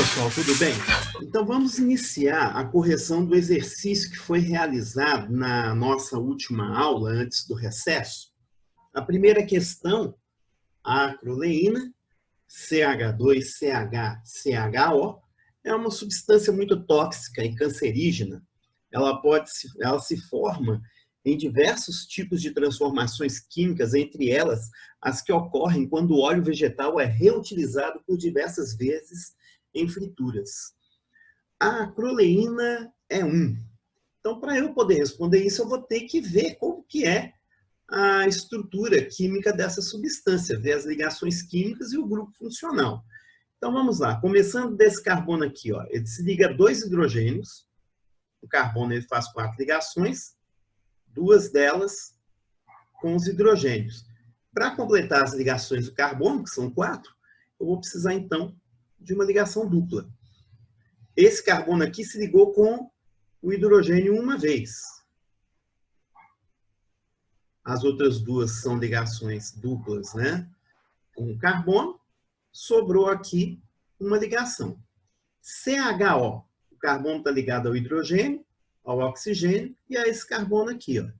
pessoal, tudo bem? Então vamos iniciar a correção do exercício que foi realizado na nossa última aula, antes do recesso. A primeira questão, a acroleína, CH2CHCHO, é uma substância muito tóxica e cancerígena. Ela se forma em diversos tipos de transformações químicas, entre elas as que ocorrem quando o óleo vegetal é reutilizado por diversas vezes em frituras. A acroleína é 1. Então, para eu poder responder isso, eu vou ter que ver como que é a estrutura química dessa substância, ver as ligações químicas e o grupo funcional. Então, vamos lá. Começando desse carbono aqui, ó, ele se liga a 2 hidrogênios. O carbono ele faz 4 ligações, 2 delas com os hidrogênios. Para completar as ligações do carbono, que são 4, eu vou precisar, então, de uma ligação dupla. Esse carbono aqui se ligou com o hidrogênio uma vez. As outras duas são ligações duplas, né? Com o carbono, sobrou aqui uma ligação. CHO, o carbono está ligado ao hidrogênio, ao oxigênio e a esse carbono aqui, ó. O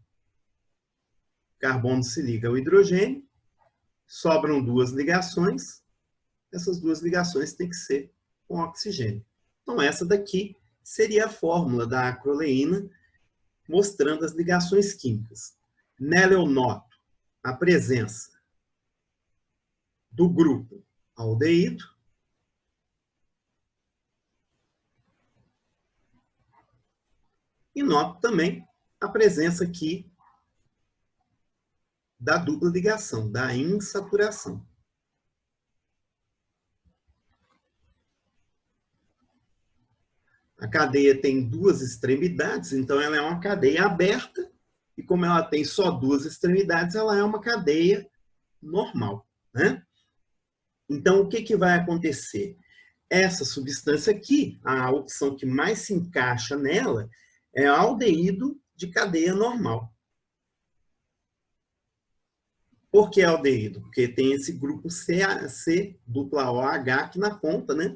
carbono se liga ao hidrogênio, sobram 2 ligações, essas 2 ligações têm que ser com oxigênio. Então, essa daqui seria a fórmula da acroleína, mostrando as ligações químicas. Nela eu noto a presença do grupo aldeído, e noto também a presença aqui da dupla ligação, da insaturação. A cadeia tem 2 extremidades, então ela é uma cadeia aberta, e como ela tem só 2 extremidades, ela é uma cadeia normal, né? Então, o que vai acontecer? Essa substância aqui, a opção que mais se encaixa nela, é aldeído de cadeia normal. Por que aldeído? Porque tem esse grupo COH aqui na ponta, né?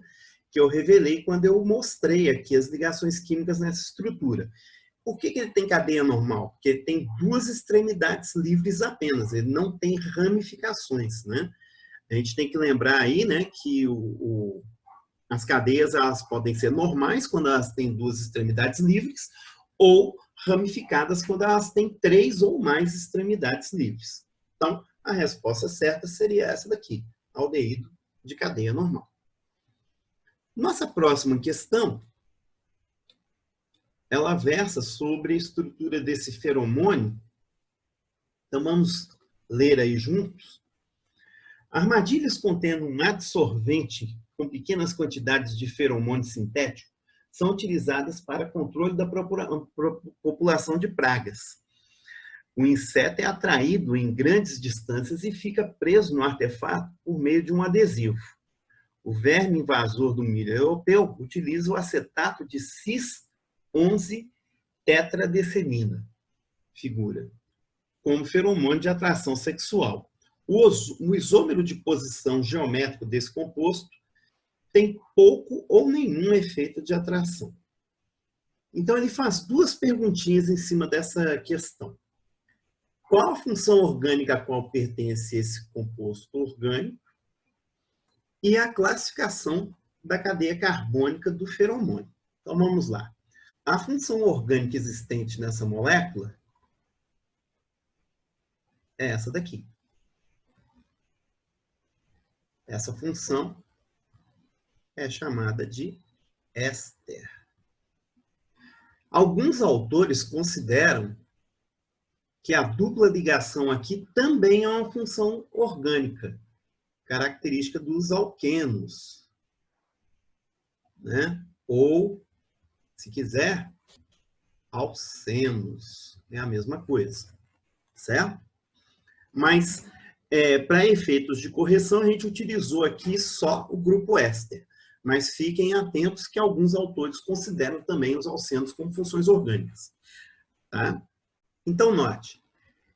Que eu revelei quando eu mostrei aqui as ligações químicas nessa estrutura. Por que ele tem cadeia normal? Porque ele tem 2 extremidades livres apenas, ele não tem ramificações, né? A gente tem que lembrar aí, né, que as cadeias elas podem ser normais quando elas têm 2 extremidades livres, ou ramificadas quando elas têm 3 ou mais extremidades livres. Então, a resposta certa seria essa daqui, aldeído de cadeia normal. Nossa próxima questão, ela versa sobre a estrutura desse feromônio. Então, vamos ler aí juntos. Armadilhas contendo um adsorvente com pequenas quantidades de feromônio sintético são utilizadas para controle da população de pragas. O inseto é atraído em grandes distâncias e fica preso no artefato por meio de um adesivo. O verme invasor do milho europeu utiliza o acetato de cis-11-tetradecenina, figura, como feromônio de atração sexual. O isômero de posição geométrico desse composto tem pouco ou nenhum efeito de atração. Então, ele faz 2 perguntinhas em cima dessa questão. Qual a função orgânica a qual pertence esse composto orgânico? E a classificação da cadeia carbônica do feromônio. Então, vamos lá. A função orgânica existente nessa molécula é essa daqui. Essa função é chamada de éster. Alguns autores consideram que a dupla ligação aqui também é uma função orgânica, característica dos alquenos, né? Ou, se quiser, alcenos, é a mesma coisa, certo? Mas, para efeitos de correção, a gente utilizou aqui só o grupo éster, mas fiquem atentos que alguns autores consideram também os alcenos como funções orgânicas, tá? Então, note,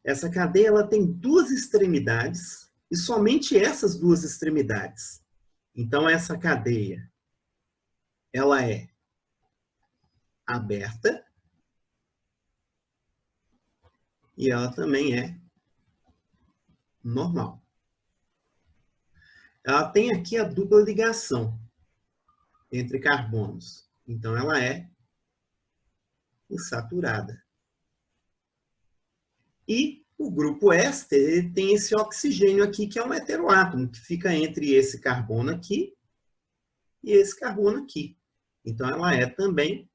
essa cadeia ela tem 2 extremidades, e somente essas 2 extremidades. Então, essa cadeia ela é aberta e ela também é normal. Ela tem aqui a dupla ligação entre carbonos. Então, ela é insaturada. E o grupo éster tem esse oxigênio aqui, que é um heteroátomo, que fica entre esse carbono aqui e esse carbono aqui. Então, ela é também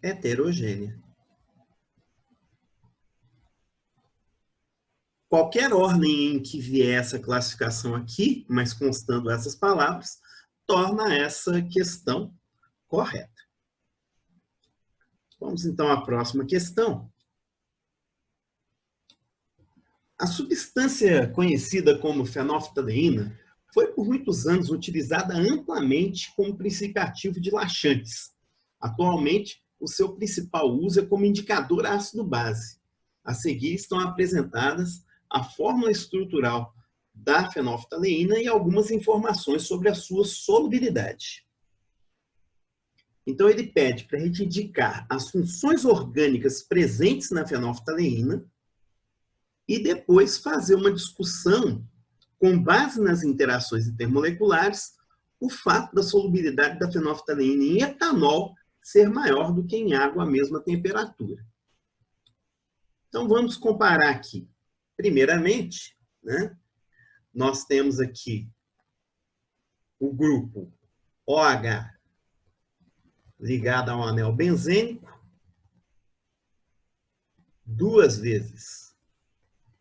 heterogênea. Qualquer ordem em que vier essa classificação aqui, mas constando essas palavras, torna essa questão correta. Vamos então à próxima questão. A substância conhecida como fenolftaleína foi por muitos anos utilizada amplamente como princípio ativo de laxantes. Atualmente, o seu principal uso é como indicador ácido-base. A seguir estão apresentadas a fórmula estrutural da fenolftaleína e algumas informações sobre a sua solubilidade. Então, ele pede para a gente indicar as funções orgânicas presentes na fenolftaleína e depois fazer uma discussão com base nas interações intermoleculares, o fato da solubilidade da fenolftaleína em etanol ser maior do que em água à mesma temperatura. Então, vamos comparar aqui. Primeiramente, né, nós temos aqui o grupo OH ligado a um anel benzênico, duas vezes.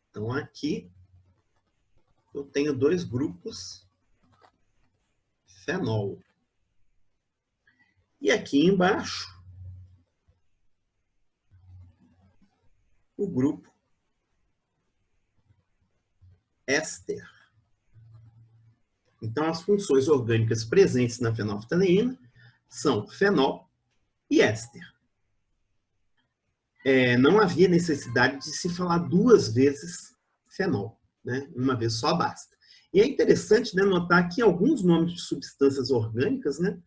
Então, aqui, eu tenho dois grupos fenol. E aqui embaixo, o grupo éster. Então, as funções orgânicas presentes na fenolftaleína são fenol e éster. Não havia necessidade de se falar duas vezes fenol, né? Uma vez só basta. E é interessante, né, notar que alguns nomes de substâncias orgânicas, né,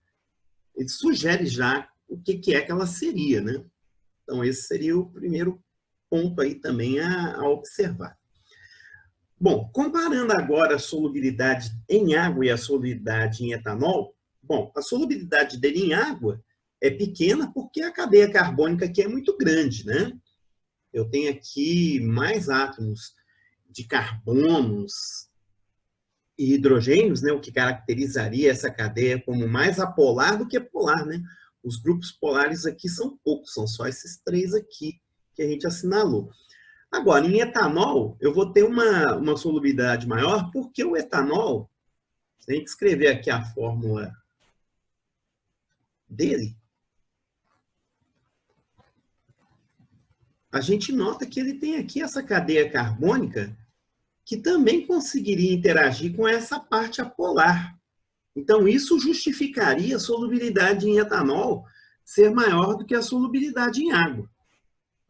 ele sugere já o que é que ela seria, né? Então, esse seria o primeiro ponto aí também a observar. Bom, comparando agora a solubilidade em água e a solubilidade em etanol, bom, a solubilidade dele em água é pequena porque a cadeia carbônica aqui é muito grande, né? Eu tenho aqui mais átomos de carbonos e hidrogênios, né? O que caracterizaria essa cadeia como mais apolar do que polar, né? Os grupos polares aqui são poucos, são só esses três aqui que a gente assinalou. Agora, em etanol, eu vou ter uma solubilidade maior, porque o etanol, se a gente escrever aqui a fórmula dele, a gente nota que ele tem aqui essa cadeia carbônica que também conseguiria interagir com essa parte apolar. Então, isso justificaria a solubilidade em etanol ser maior do que a solubilidade em água,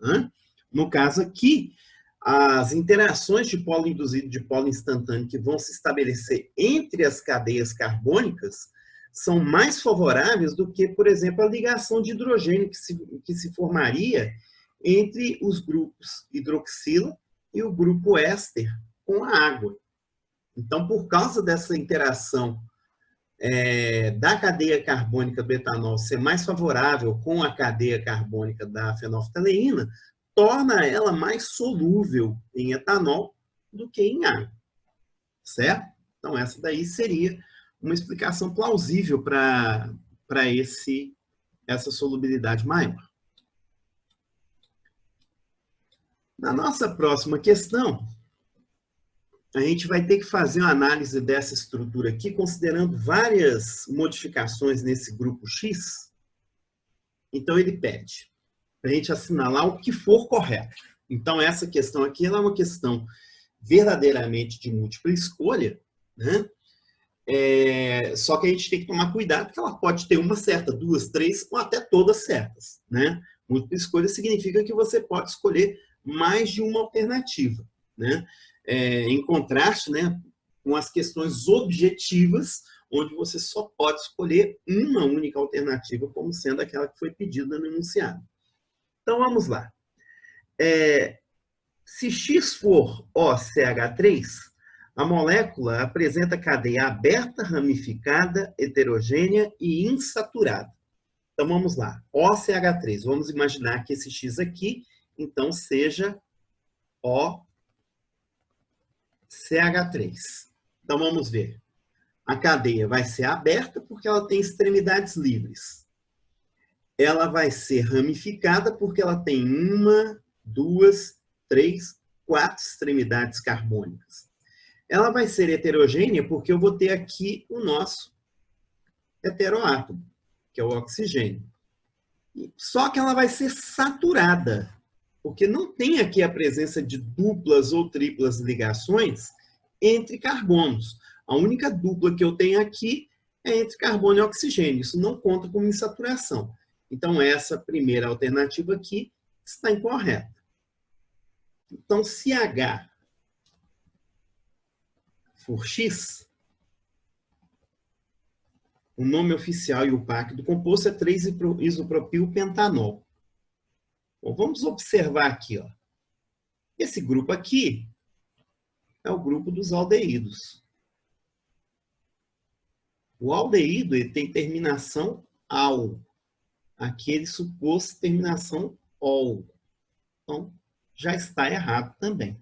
né? No caso aqui, as interações de polo induzido e de polo instantâneo que vão se estabelecer entre as cadeias carbônicas são mais favoráveis do que, por exemplo, a ligação de hidrogênio que se formaria entre os grupos hidroxila e o grupo éster com a água. Então, por causa dessa interação da cadeia carbônica do etanol ser mais favorável com a cadeia carbônica da fenolftaleína, torna ela mais solúvel em etanol do que em água, certo? Então, essa daí seria uma explicação plausível para essa solubilidade maior. Na nossa próxima questão, a gente vai ter que fazer uma análise dessa estrutura aqui, considerando várias modificações nesse grupo X. Então, ele pede para a gente assinalar o que for correto. Então, essa questão aqui ela é uma questão verdadeiramente de múltipla escolha, né? Só que a gente tem que tomar cuidado, porque ela pode ter uma certa, duas, três, ou até todas certas, né? Múltipla escolha significa que você pode escolher mais de uma alternativa, né? Em contraste, né, com as questões objetivas, onde você só pode escolher uma única alternativa como sendo aquela que foi pedida no enunciado. Então, vamos lá. Se X for OCH3, a molécula apresenta cadeia aberta, ramificada, heterogênea e insaturada. Então, vamos lá. OCH3. Vamos imaginar que esse X aqui, então, seja OCH3. Então, vamos ver. A cadeia vai ser aberta porque ela tem extremidades livres. Ela vai ser ramificada porque ela tem 1, 2, 3, 4 extremidades carbônicas. Ela vai ser heterogênea porque eu vou ter aqui o nosso heteroátomo, que é o oxigênio. Só que ela vai ser saturada, porque não tem aqui a presença de duplas ou triplas ligações entre carbonos. A única dupla que eu tenho aqui é entre carbono e oxigênio. Isso não conta como insaturação. Então, essa primeira alternativa aqui está incorreta. Então, se H for X, o nome oficial e o PAC do composto é 3-isopropilpentanol. Bom, vamos observar aqui. Ó. Esse grupo aqui é o grupo dos aldeídos. O aldeído ele tem terminação -al. Aqui ele supôs terminação -ol. Então, já está errado também.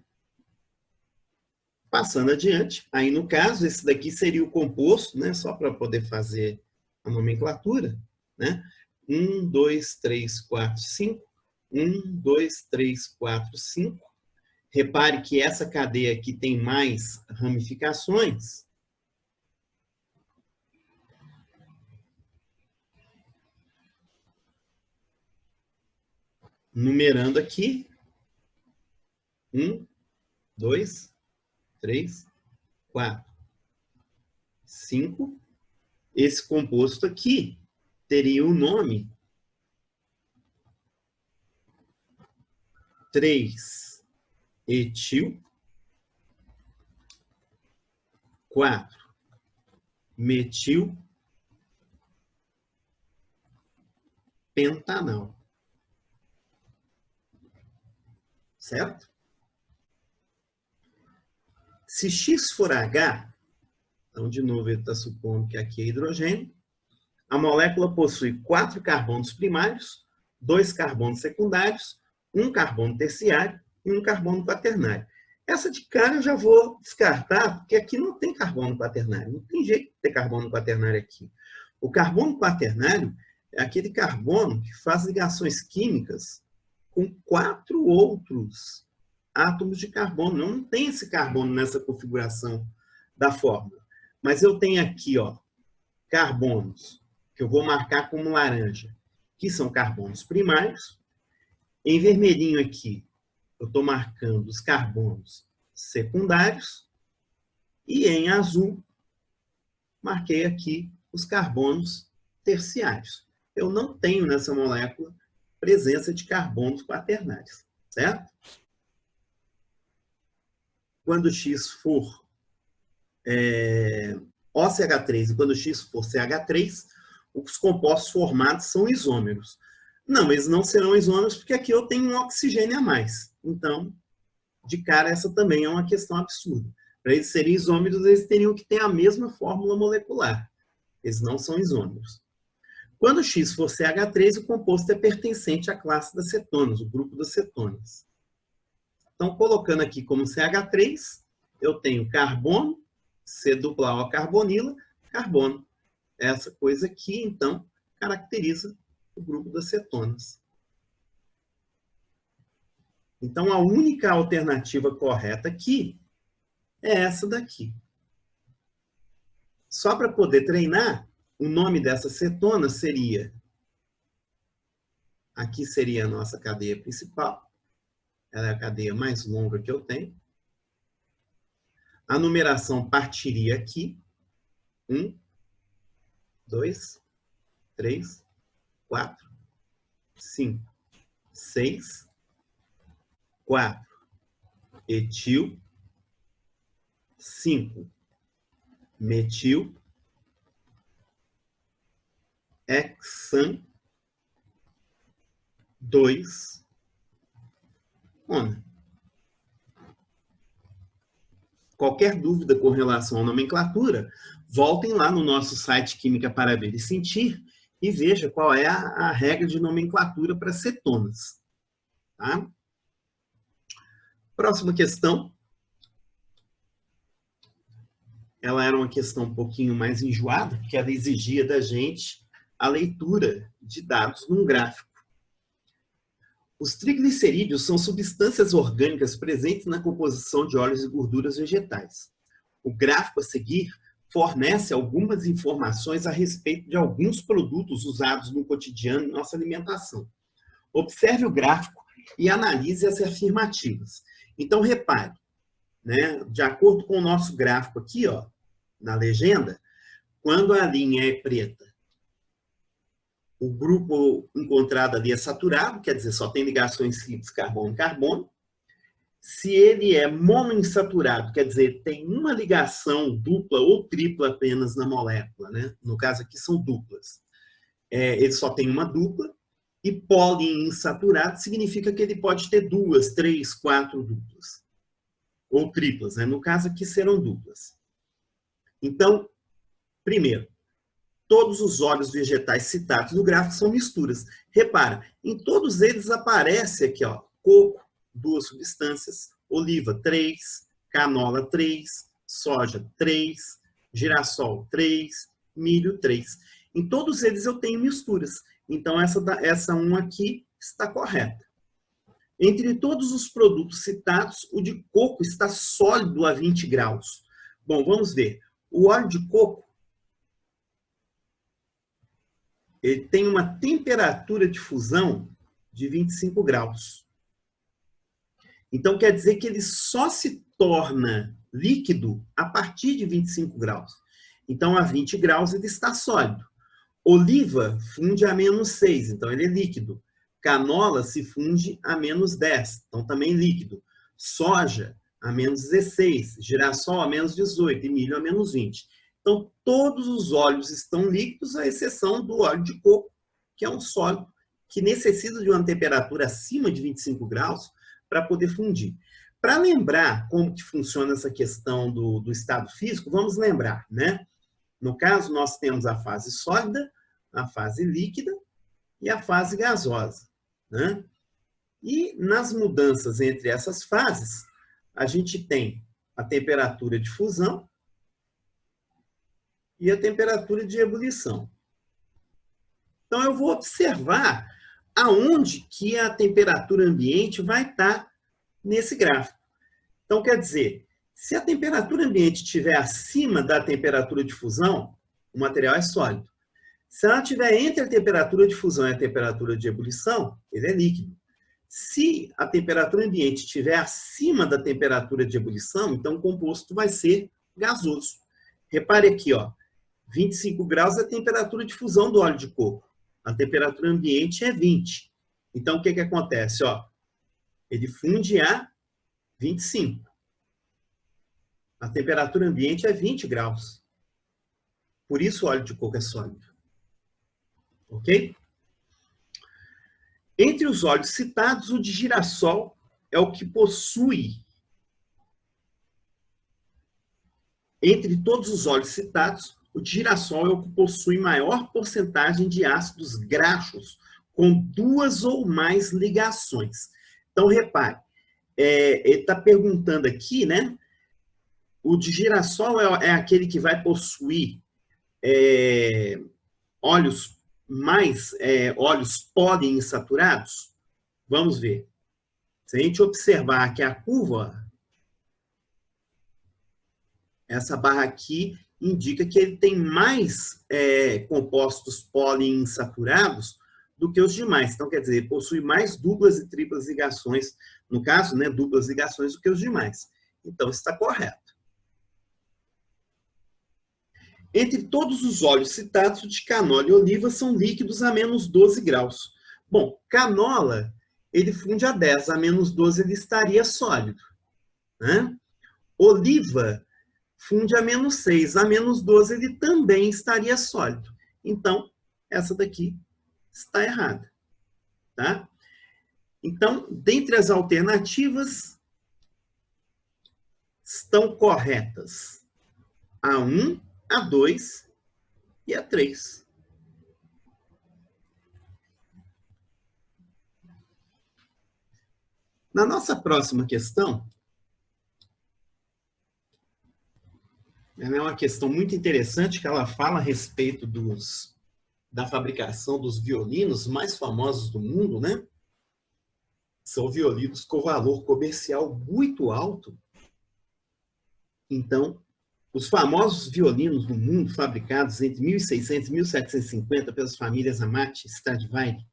Passando adiante, aí no caso, esse daqui seria o composto, né? Só para poder fazer a nomenclatura, né? 1, 2, 3, 4, 5. 1, 2, 3, 4, 5. Repare que essa cadeia aqui tem mais ramificações. Numerando aqui. 1, 2, 3, 4, 5. Esse composto aqui teria o nome 3-etil, 4-metil, pentanal. Certo? Se X for H, então, de novo, ele está supondo que aqui é hidrogênio, a molécula possui 4 carbonos primários, 2 carbonos secundários, 1 carbono terciário e 1 carbono quaternário. Essa de cara eu já vou descartar, porque aqui não tem carbono quaternário. Não tem jeito de ter carbono quaternário aqui. O carbono quaternário é aquele carbono que faz ligações químicas com 4 outros átomos de carbono. Não tem esse carbono nessa configuração da fórmula. Mas eu tenho aqui, ó, carbonos, que eu vou marcar como laranja, que são carbonos primários. Em vermelhinho aqui, eu estou marcando os carbonos secundários. E em azul, marquei aqui os carbonos terciários. Eu não tenho nessa molécula presença de carbonos quaternários, certo? Quando X for OCH3 e quando X for CH3, os compostos formados são isômeros. Não, eles não serão isômeros porque aqui eu tenho um oxigênio a mais. Então, de cara, essa também é uma questão absurda. Para eles serem isômeros, eles teriam que ter a mesma fórmula molecular. Eles não são isômeros. Quando X for CH3, o composto é pertencente à classe das cetonas, o grupo das cetonas. Então, colocando aqui como CH3, eu tenho carbono, C-O carbonila, carbono. Essa coisa aqui, então, caracteriza o grupo das cetonas. Então, a única alternativa correta aqui é essa daqui. Só para poder treinar, o nome dessa cetona seria... Aqui seria a nossa cadeia principal. Ela é a cadeia mais longa que eu tenho. A numeração partiria aqui. 1, 2, 3, 4, 5, 6, 4, etil, 5, metil hexan 2 ona. Qualquer dúvida com relação à nomenclatura, voltem lá no nosso site Química para Ver e Sentir e veja qual é a regra de nomenclatura para cetonas. Tá? Próxima questão. Ela era uma questão um pouquinho mais enjoada, porque ela exigia da gente a leitura de dados num gráfico. Os triglicerídeos são substâncias orgânicas presentes na composição de óleos e gorduras vegetais. O gráfico a seguir fornece algumas informações a respeito de alguns produtos usados no cotidiano em nossa alimentação. Observe o gráfico e analise as afirmativas. Então, repare, né, de acordo com o nosso gráfico aqui, ó, na legenda, quando a linha é preta, o grupo encontrado ali é saturado, quer dizer, só tem ligações simples carbono-carbono. Se ele é monoinsaturado, quer dizer, tem uma ligação dupla ou tripla apenas na molécula, né? No caso aqui são duplas. Ele só tem uma dupla. E poliinsaturado significa que ele pode ter 2, 3, 4 duplas. Ou triplas, né? No caso aqui serão duplas. Então, primeiro, todos os óleos vegetais citados no gráfico são misturas. Repara, em todos eles aparece aqui, ó, coco, 2 substâncias, oliva, 3, canola, 3, soja, 3, girassol, 3, milho, 3. Em todos eles eu tenho misturas. Então, essa 1 aqui está correta. Entre todos os produtos citados, o de coco está sólido a 20 graus. Bom, vamos ver. O óleo de coco, ele tem uma temperatura de fusão de 25 graus. Então, quer dizer que ele só se torna líquido a partir de 25 graus. Então, a 20 graus ele está sólido. Oliva funde a -6, então ele é líquido. Canola se funde a -10, então também líquido. Soja a -16, girassol a -18 e milho a -20. Então, todos os óleos estão líquidos, à exceção do óleo de coco, que é um sólido que necessita de uma temperatura acima de 25 graus para poder fundir. Para lembrar como que funciona essa questão do estado físico, vamos lembrar, né? No caso, nós temos a fase sólida, a fase líquida e a fase gasosa, né? E nas mudanças entre essas fases, a gente tem a temperatura de fusão e a temperatura de ebulição. Então, eu vou observar aonde que a temperatura ambiente vai estar nesse gráfico. Então, quer dizer, se a temperatura ambiente estiver acima da temperatura de fusão, o material é sólido. Se ela estiver entre a temperatura de fusão e a temperatura de ebulição, ele é líquido. Se a temperatura ambiente estiver acima da temperatura de ebulição, então o composto vai ser gasoso. Repare aqui, ó, 25 graus é a temperatura de fusão do óleo de coco. A temperatura ambiente é 20. Então, o que que acontece? Ó, ele funde a 25. A temperatura ambiente é 20 graus. Por isso o óleo de coco é sólido. Ok? Entre os óleos citados, o de girassol é o que possui, entre todos os óleos citados, o de girassol é o que possui maior porcentagem de ácidos graxos, com 2 ou mais ligações. Então, repare, ele está perguntando aqui, né? O de girassol é aquele que vai possuir óleos poliinsaturados? Vamos ver. Se a gente observar que a curva, essa barra aqui indica que ele tem mais compostos poliinsaturados do que os demais. Então, quer dizer, possui mais duplas e triplas ligações, no caso, né, duplas ligações do que os demais. Então, está correto. Entre todos os óleos citados, o de canola e oliva são líquidos a -12 graus. Bom, canola, ele funde a 10, a -12 ele estaria sólido, né? Oliva funde a -6, a -12 ele também estaria sólido. Então, essa daqui está errada. Tá? Então, dentre as alternativas, estão corretas a 1, a 2 e a 3. Na nossa próxima questão, ela é uma questão muito interessante, que ela fala a respeito da fabricação dos violinos mais famosos do mundo, né? São violinos com valor comercial muito alto. Então, os famosos violinos do mundo, fabricados entre 1600 e 1750 pelas famílias Amati, Stradivari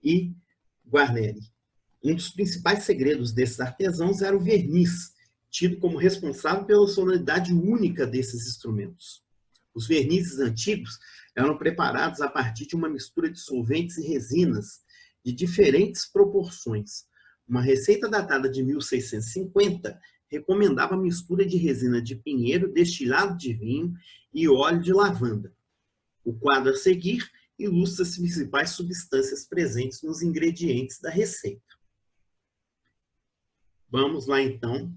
e Guarneri. Um dos principais segredos desses artesãos era o verniz, tido como responsável pela sonoridade única desses instrumentos. Os vernizes antigos eram preparados a partir de uma mistura de solventes e resinas de diferentes proporções. Uma receita datada de 1650 recomendava a mistura de resina de pinheiro, destilado de vinho e óleo de lavanda. O quadro a seguir ilustra as principais substâncias presentes nos ingredientes da receita. Vamos lá, então,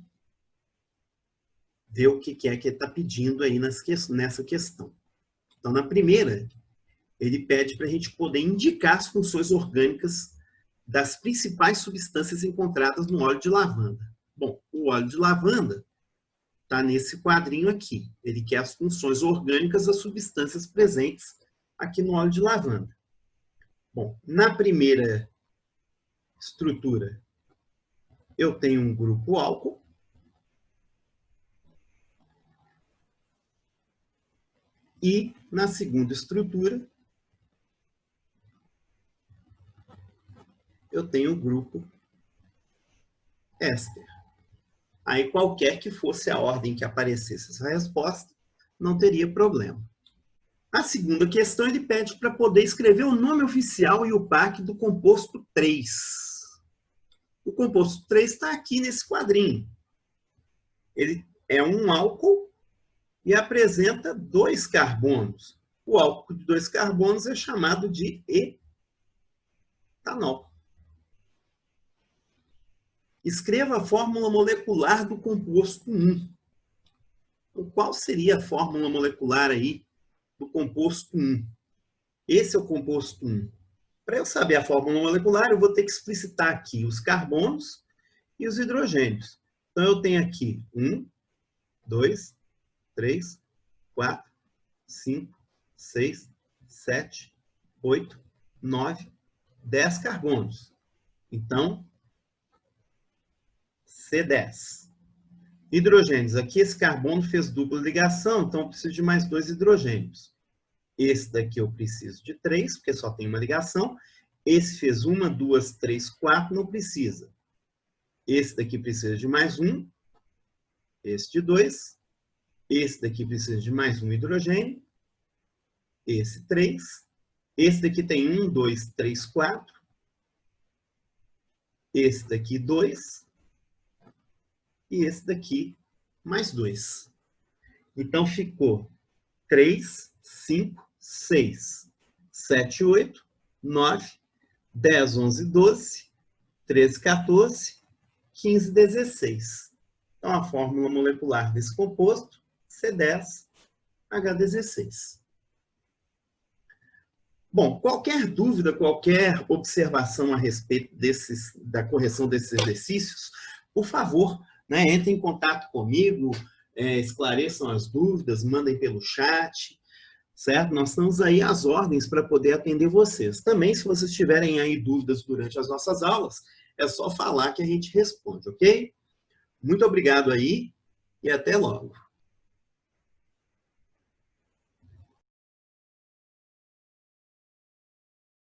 ver o que é que ele está pedindo aí nessa questão. Então, na primeira, ele pede para a gente poder indicar as funções orgânicas das principais substâncias encontradas no óleo de lavanda. Bom, o óleo de lavanda está nesse quadrinho aqui. Ele quer as funções orgânicas das substâncias presentes aqui no óleo de lavanda. Bom, na primeira estrutura, eu tenho um grupo álcool. E na segunda estrutura, eu tenho o grupo éster. Aí, qualquer que fosse a ordem que aparecesse essa resposta, não teria problema. A segunda questão, ele pede para poder escrever o nome oficial e o PAC do composto 3. O composto 3 está aqui nesse quadrinho. Ele é um álcool e apresenta 2 carbonos. O álcool de 2 carbonos é chamado de etanol. Escreva a fórmula molecular do composto 1. Qual seria a fórmula molecular aí do composto 1? Esse é o composto 1. Para eu saber a fórmula molecular, eu vou ter que explicitar aqui os carbonos e os hidrogênios. Então, eu tenho aqui 1, 2, 3, 4, 5, 6, 7, 8, 9, 10 carbonos. Então, C10. Hidrogênios. Aqui esse carbono fez dupla ligação, então eu preciso de mais 2 hidrogênios. Esse daqui eu preciso de 3, porque só tem uma ligação. Esse fez 1, 2, 3, 4, não precisa. Esse daqui precisa de mais 1. Esse de 2. Esse daqui precisa de mais um hidrogênio. Esse 3. Esse daqui tem 1, 2, 3, 4. Esse daqui 2. E esse daqui mais 2. Então ficou 3, 5, 6, 7, 8, 9, 10, 11, 12, 13, 14, 15, 16. Então a fórmula molecular desse composto, C10H16. Bom, qualquer dúvida, qualquer observação a respeito da correção desses exercícios, por favor, entre em contato comigo, esclareçam as dúvidas, mandem pelo chat, certo? Nós estamos aí às ordens para poder atender vocês. Também, se vocês tiverem aí dúvidas durante as nossas aulas, é só falar que a gente responde, ok? Muito obrigado aí e até logo.